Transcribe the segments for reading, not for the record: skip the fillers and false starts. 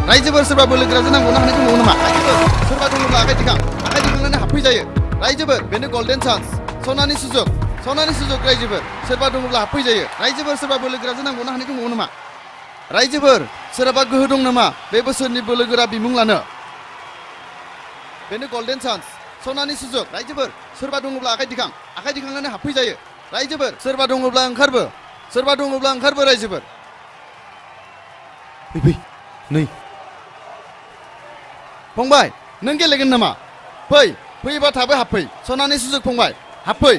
रायजोफोर सोरबा बोलो गोराजों नांगौना हानायखौ नुनो नामा रायजोफोर सोरबा दङब्ला आखाइ दिखां आखाइ दिखांनानै हाबफैजायो रायजोफोर बेनो गल्डेन चान्स सनानि सुजुग रायजोफोर सोरबा दङब्ला हाबफैजायो रायजोफोर सोरबा बोलो गोराजों नांगौना हानायखौ नुनो नामा रायजोफोर सोरहाबा गोहो दं नामा बे बोसोरनि बोलो गोरा बिमुं लानो बेनो गल्डेन चान्स सनानि सुजुग रायजोफोर सोरबा दङब्ला आखाइ दिखांनानै हाबफैजायो रायजोफोर सोरबा दङब्ला ओंखारबो रायजोफोर फै नै फंबाय नों गेलेगोन नामा फैयोबा थाबै हाबफै सनानि सुजुग फंबाय हाबफै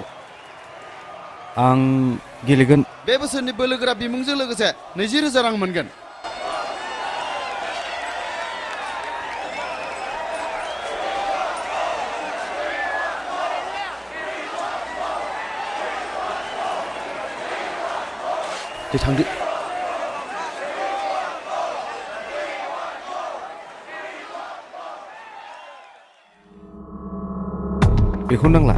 आं गेलेगोन बे बोसोरनि बोलोगोरा बिमुंजों लोगोसे 20,000 रां मोनगोन दे थांदो बेखौ नांला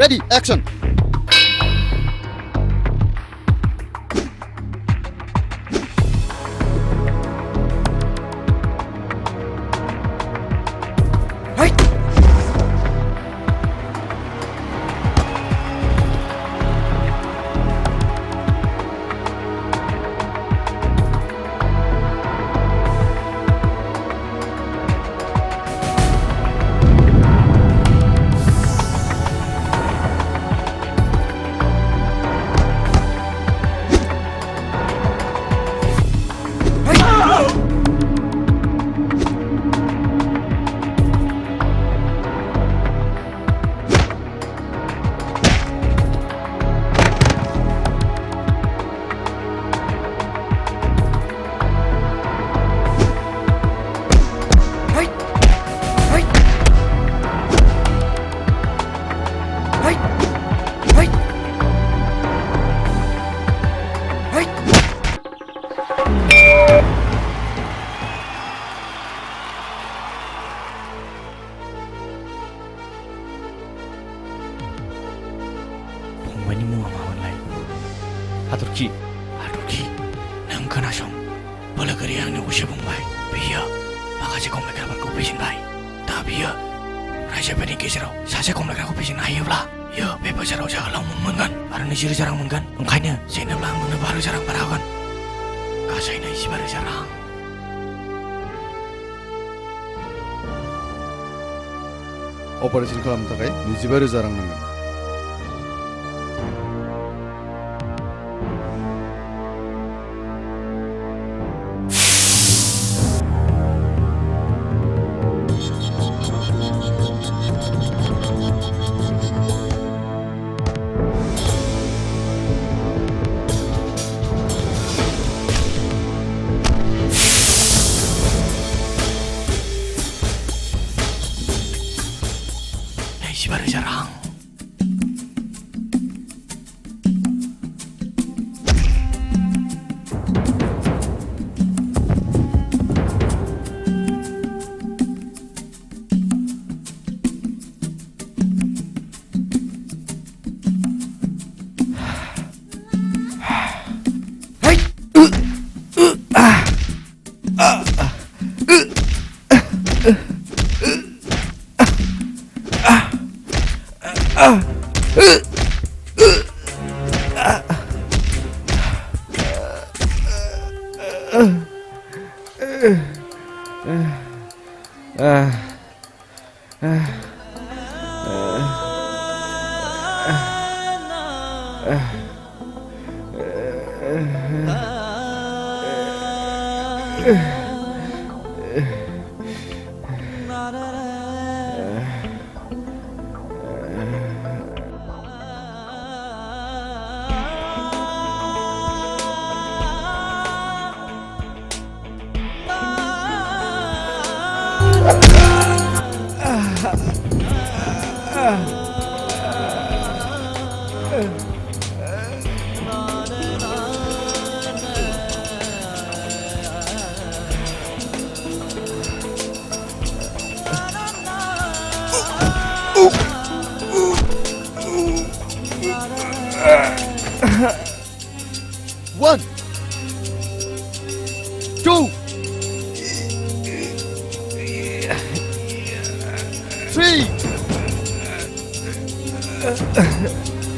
Ready, action! फंबायनि मुङा मामोनलाय हाथरखि नों खोनासं बोलोगोराया आंनो गसे बुंबाय बियो माखासे खमलायग्राफोरखौ फेजेनबाय दा बियो रायजोफोरनि गेजेराव सासे खमलायग्राखौ फेजेननो हायोब्ला बियो बे बोसोराव जोहोलाव मुं मोनगोन आरो 20,000 रां मोनगोन ओंखायनो जेनेब्ला आं नोंनो 12,000 रां बारा होगोन गासै 25,000 रां अपारेशन खालामनो थाखाय 25,000 रां नांगोन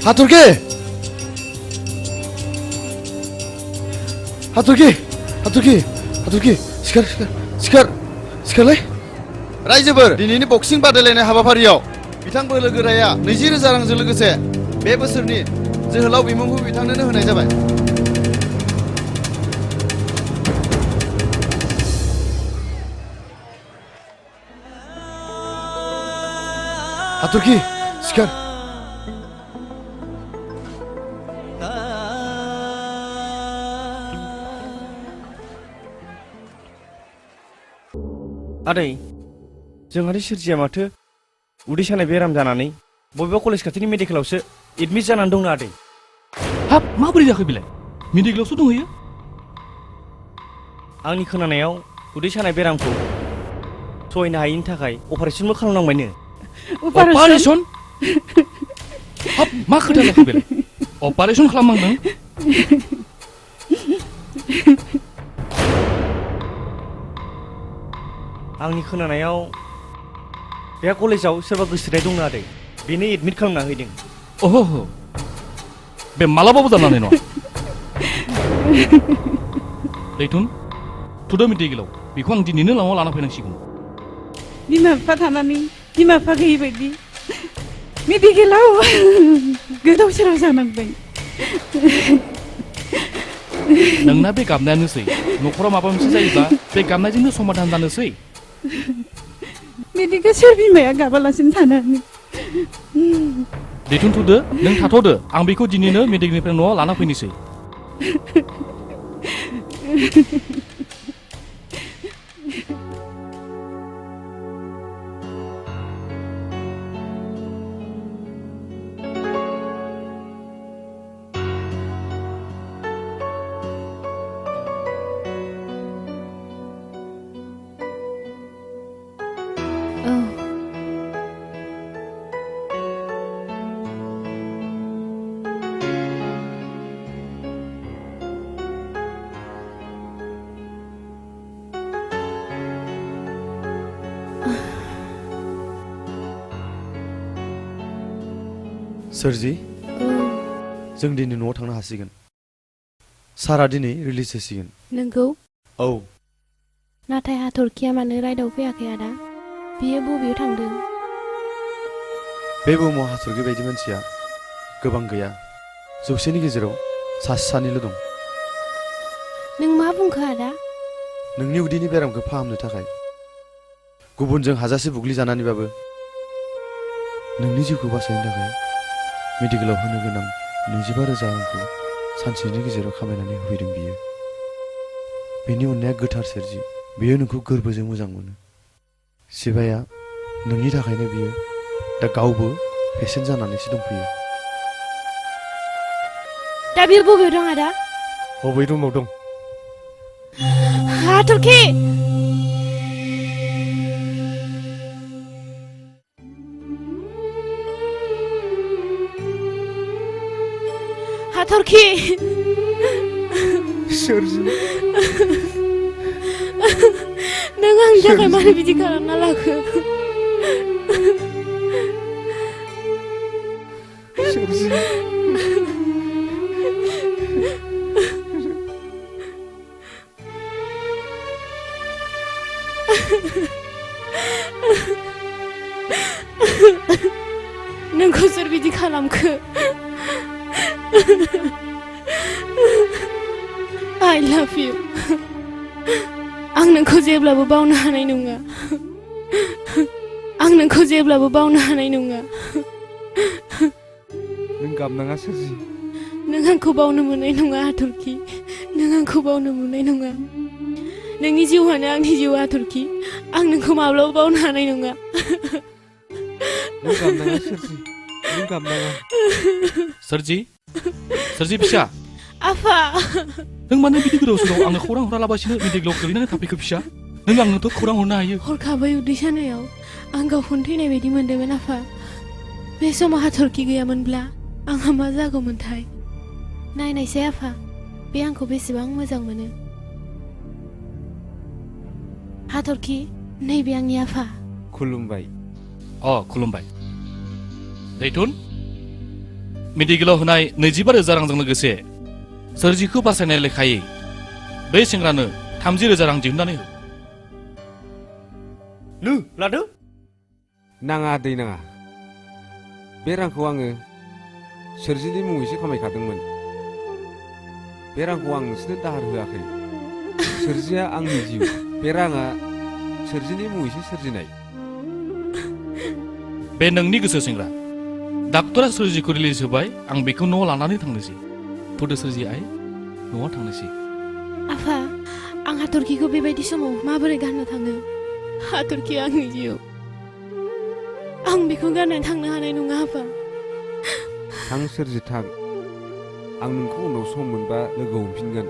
हाथरखि हाथरखि हाथरखि हाथरखि सिखार सिखार सिखार सिखारलाय रायजोफोर दिनैनि बक्सिं बादायलायनाय हाबाफारियाव बिथां बोलोगोराया 20,000 रांजों लोगोसे बे बोसोरनि जोहोलाव बिमुंखौ बिथांनोनो होनाय जाबाय हाथरखि सिखार आदै जोंहानि सोरजिया माथो उदै सानाय बेराम जानानै बबेबा कलेज खाथिनि मेडिकेलावसो एडमिट जानानै दंनो आदै हाब माबोरै जाखो बेलाय मेडिकेलावसो दंहैयो आंनि खोनानायाव उदै सानाय बेरामखौ सहायनो हायैनि थाखाय अपारेशनबो खालामनांबायनो अपारेशन हाब मा खोथा जाखो बेलाय अपारेशन खालामनांदों आंनि खोनानायाव बे कलेजाव सोरबा गोसोथोनाय दंनो आदै बेनो एडमिट खालामना होदों ओहो बे मालाबाबो जानाय नङा दैथुन थुदो मेडिकेलाव बेखौ आं दिनैनो लाङाव लाना फैनांसिगोन बिमा बिफा थानानै बिमा बिफा गैयै बायदि मेडिकेलाव गोदाव सोराव जानांबाय नोंना बे गाबनायानोसै न'खराव माबा मोनसे जायोब्ला बे गाबनायजोंनो समाधान जानोसै मेडिकेल सोर बिमाया गाबालासिनो थानानै दैथुन थुदो नों थाथ'दो आं बेखौ दिनैनो मेडिकेलनिफ्राय न'आव लाना फैनोसै सोरजि जों दिनै न'आव थांनो हासिगोन सारा दिनै रिलिज होसिगोन नोंगौ औ नाथाय हाथरखिया मानो राइडआव फैयाखै आदा बियो बबेयाव थांदों बे बुहुमाव हाथरखि बायदि मानसिया गोबां गैया जौसेनि गेजेराव सासे सानैल' दं नों मा बुंखो आदा नोंनि उदैनि बेरामखौ फाहामनो थाखाय गुबुनजों हाजासे बुग्लिजानानैबाबो नोंनि जिउखौ बासायनो थाखाय मेडिकेलाव होनो गोनां 25,000 रांखौ सानसेनि गेजेराव खामायनानै होफैदों बियो बेनि अननाया गोथार सोरजि बियो नोंखौ गोरबोजों मोजां मोनो शिबाया नोंनि थाखायनो बियो दा गावबो पेसेन्ट जानानैसो दंफैयो दा बियो बबेयाव दं आदा बबे रुमाव दं हाथरखि हाथरखि सोरजि नों आंनि थाखाय मानो बिदि खालामना लाखो सोरजि नोंखौ सोर बिदि खालामखो I love you आं नोंखौ जेब्लाबो बावनो हानाय नङा आं नोंखौ जेब्लाबो बावनो हानाय नङा नों गाबनाङा सोरजि नों आंखौ बावनो मोननाय नङा हाथरखि नों आंखौ बावनो मोननाय नङा नोंनि जिउआनो आंनि जिउ हाथरखि आं नोंखौ माब्लाबा बावनो हानाय नङा नों गाबनाङा सोरजि नों गाबनाङा सोरजि सोरजि फिसा आफा नों मानो बिदि गोदाव सोराव आंनो खौरां हरालाबासिनो मेडिकेलाव गोलैनानै थाफैखो फिसा नों आंनोथ' खौरां हरनो हायो हरखाबै उदै सानायाव आं गावखौनो थैनाय बायदि मोनदोंमोन आफा बे समाव हाथरखि गैयामोनब्ला आंहा मा जागौमोनथाय नायनायसै आफा बे आंखौ बेसेबां मोजां मोनो हाथरखि नैबे आंनि आफा खुलुमबाय खुलुमबाय दैथुन मेडिकेलाव होनाय 25,000 रांजों लोगोसे सोरजिखौ बासायनाय लेखायै बे सेंग्रानो 30,000 रां दिहुननानै हो नो लादो नाङा दै नाङा बे रांखौ आङो सोरजिनि मुङैसो खामायखादोंमोन बे रांखौ आं नोंसोरनो दाहार होआखै सोरजिया आंनि जिउ बे राङा सोरजिनि मुङैसो सोरजिनाय बे नोंनि गोसो सेंग्रा डाक्टरा सोरजिखौ रिलिज होबाय आं बेखौ न'आव लानानै थांनोसै फुदो सोरजि आइ न'आव थांनोसै आफा आं हाथरखिखौ बेबायदि समाव माबोरै गारनो थाङो हाथरखि आंनि जिउ आं बेखौ गारनानै थांनो हानाय नङा आफा थां सोरजि थां आं नोंखौ उनाव सम मोनबा लोगो हमफिनगोन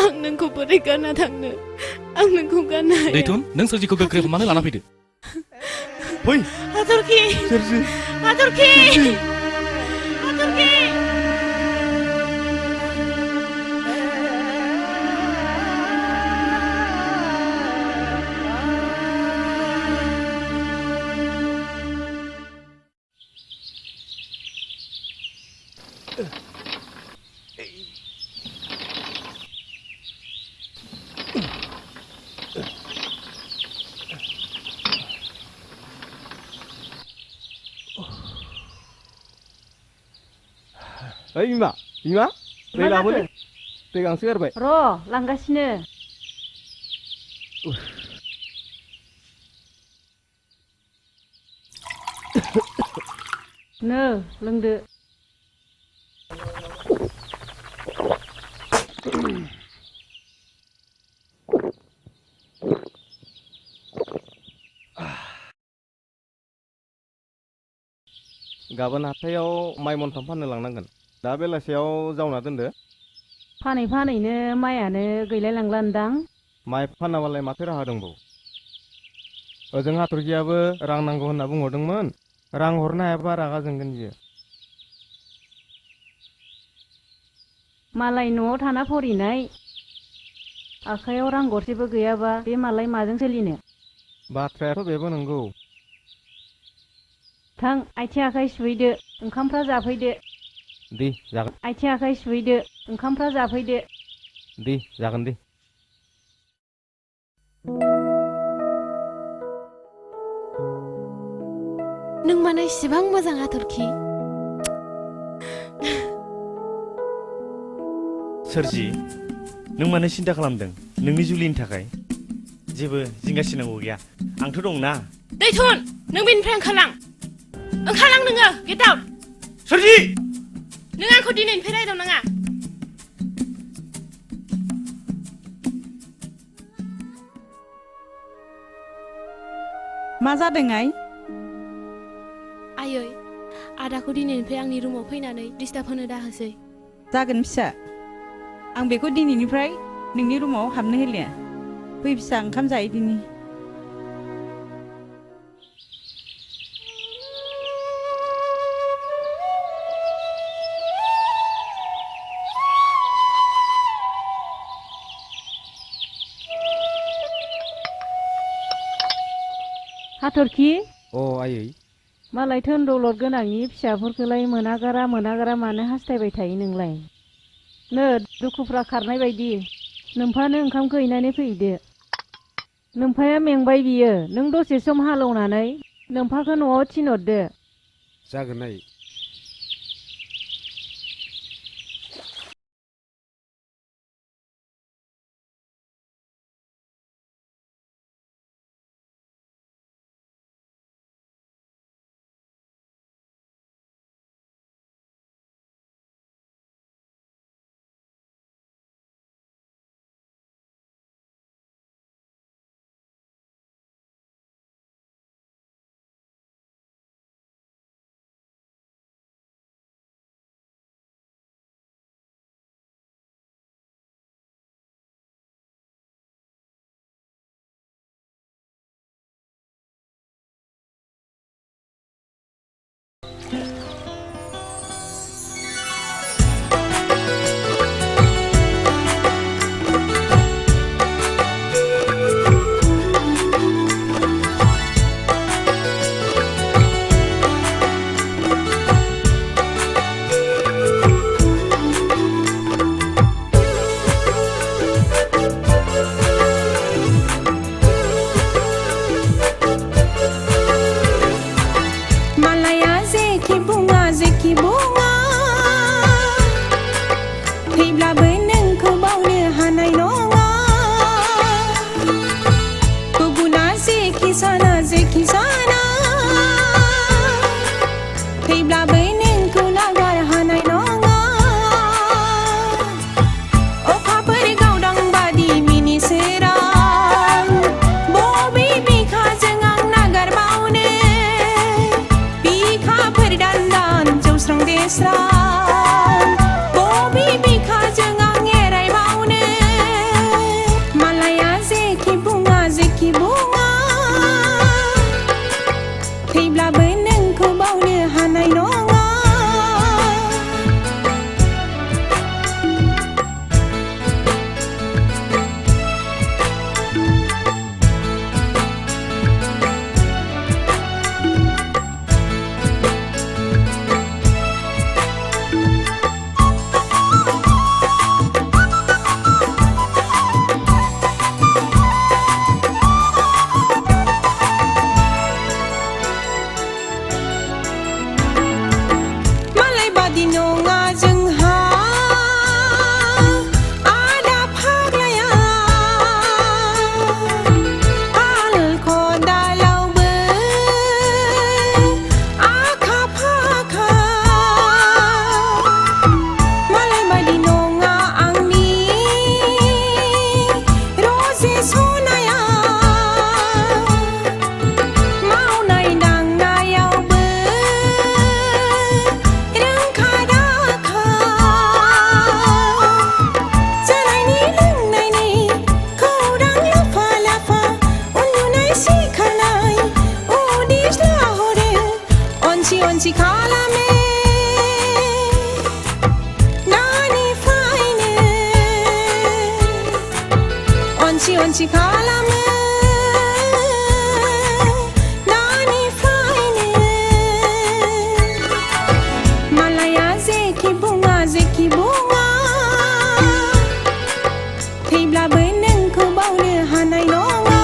आं नोंखौ बोरै गारना थांनो आं नोंखौ गारनो हाया दैथुन नों सोरजिखौ गोख्रै हमनानै लाना फैदो फै हाथरखि सोरजि हाथरखि हाथरखि ओइ बिमा बिमा दै लाबोलै दै गांसो गारबाय र' लांगासिनो नो लोंदो गाबोन हाथायाव माइ मनथाम फाननो लांनांगोन दा बेलासियाव जावना दोनदो फानै फानैनो माइयानो गैलाय लांलान्दां माइ फानाबालाय माथो राहा दंबावो ओजों हाथरखियाबो रां नांगौ होनना बुंहरदोंमोन रां हरनो हायाबा रागा जोंगोन बियो मालाय न'आव थाना फरिनाय आखायाव रां गरसेबो गैयाबा बे मालाय माजों सोलिनो बाथ्रायाथ' बेबो नंगौ थां आथिं आखाइ सुहैदो ओंखामफ्रा जाफैदो दे जागोन आथिं आखाइ सुहैदो ओंखामफ्रा जाफैदो दे जागोन दे नों मानो इसेबां मोजां हाथरखि सोरजि नों मानो सिन्था खालामदों नोंनि जुलिनि थाखाय जेबो जिंगासिनांगौ गैया आंथ' दंना दैथुन नों बेनिफ्राय ओंखारलां नोङो गेट आउट सोरजि नों आंखौ दिनैनिफ्राय रायदावनाङा मा जादों आइ आयै आदाखौ दिनैनिफ्राय आंनि रुमाव फैनानै डिस्टार्ब होनो दाहोसै जागोन फिसा आं बेखौ दिनैनिफ्राय नोंनि रुमाव हाबनो होलिया फै फिसा ओंखाम जायो दिनि हाथरखि अ आयै मालाय धोन दौलद गोनांनि फिसाफोरखौलाय मोनागारा मानो हास्थायबाय थायो नोंलाय नो दुखुफ्रा खारनाय बायदि नोम्फानो ओंखामखौ हैनानै फैदो नोम्फाया मेंबाय बियो नों दसे सम हालौनानै नोम्फाखौ न'आव थिनहरदो जागोन आयै खुसि खालामो दानिफ्रायनो मालाया जेखि बुङा थैब्लाबो नोंखौ बावनो हानाय नङा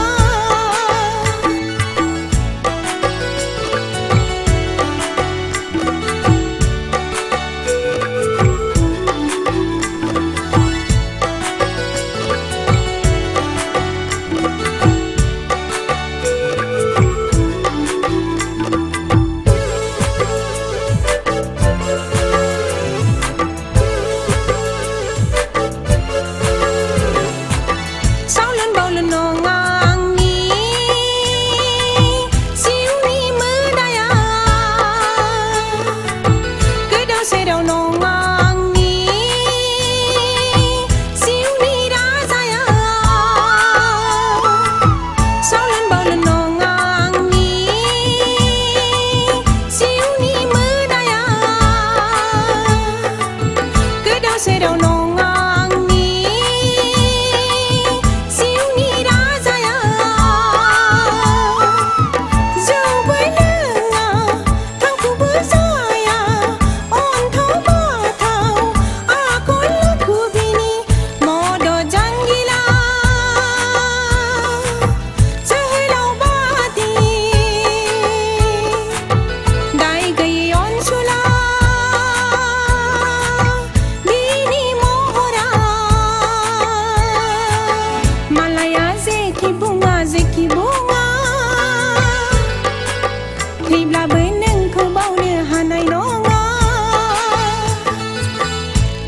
थैब्लाबो नोंखौ बावनो हानाय नङा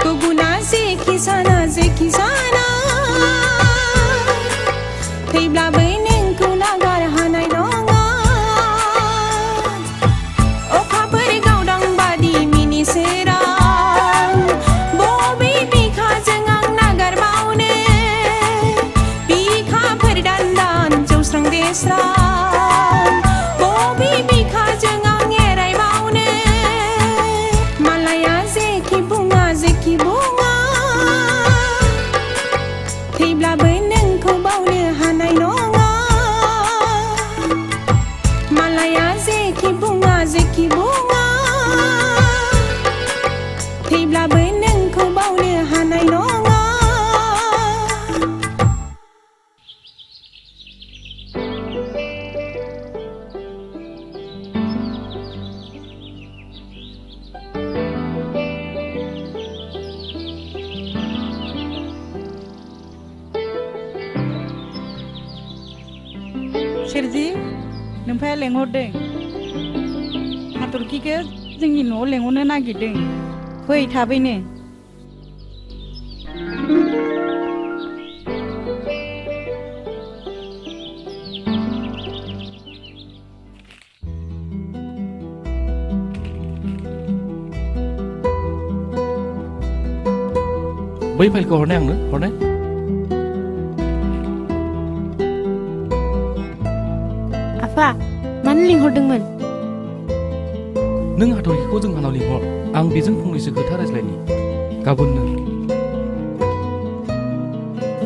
गुबुना जेखि साना थैब्लाबो नोंखौ नागार हानाय नङा अखाफोर गावदां बादि मिनिसोरां बबे बिखाजों आं नागारबावनो बिखाफोर दान्दान जौस्रां देस्रां थैब्लाबो नोंखौ बावनो हानाय नङा मालाया जेखि बुङा थैब्लाबो नोंखौ बावनो हानाय नङा सोरजि नोमफाया लेंहरदों हाथरखिखौ जोंनि न'आव लेंहरनो नागिरदों फै थाबैनो बै फाइलखौ हरनाय आंनो हरनाय आफा मानो लिंहरदोंमोन नों हाथरखिखौ जोंहानाव लिंहर आं बेजों फंनैसो खोथा रायज्लायनि गाबोननो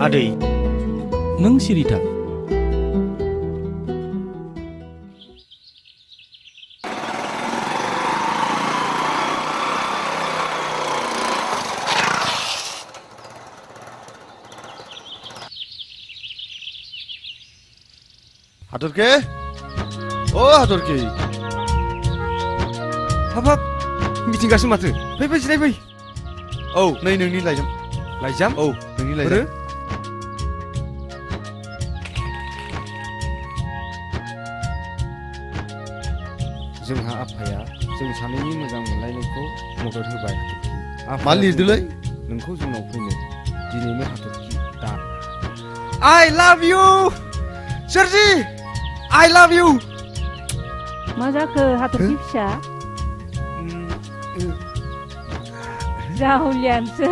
आदै नों सिरि था हाथरखि ओ हाथरखि हाबाब मिथिंगासो माथो फै जिराय फै औ नै नोंनि लाइजाम औ नोंनि लाइजाम जोंहा आफाया जों सानैनि मोजां मोनलायनायखौ मदद होबाय हाथरखि मा लिरदोंलै नोंखौ जोंनाव फैनो दिनैनो हाथरखि दा I love you सोरजि I love you मा जाखो हाथरखि फिसा जाहुलियानोसो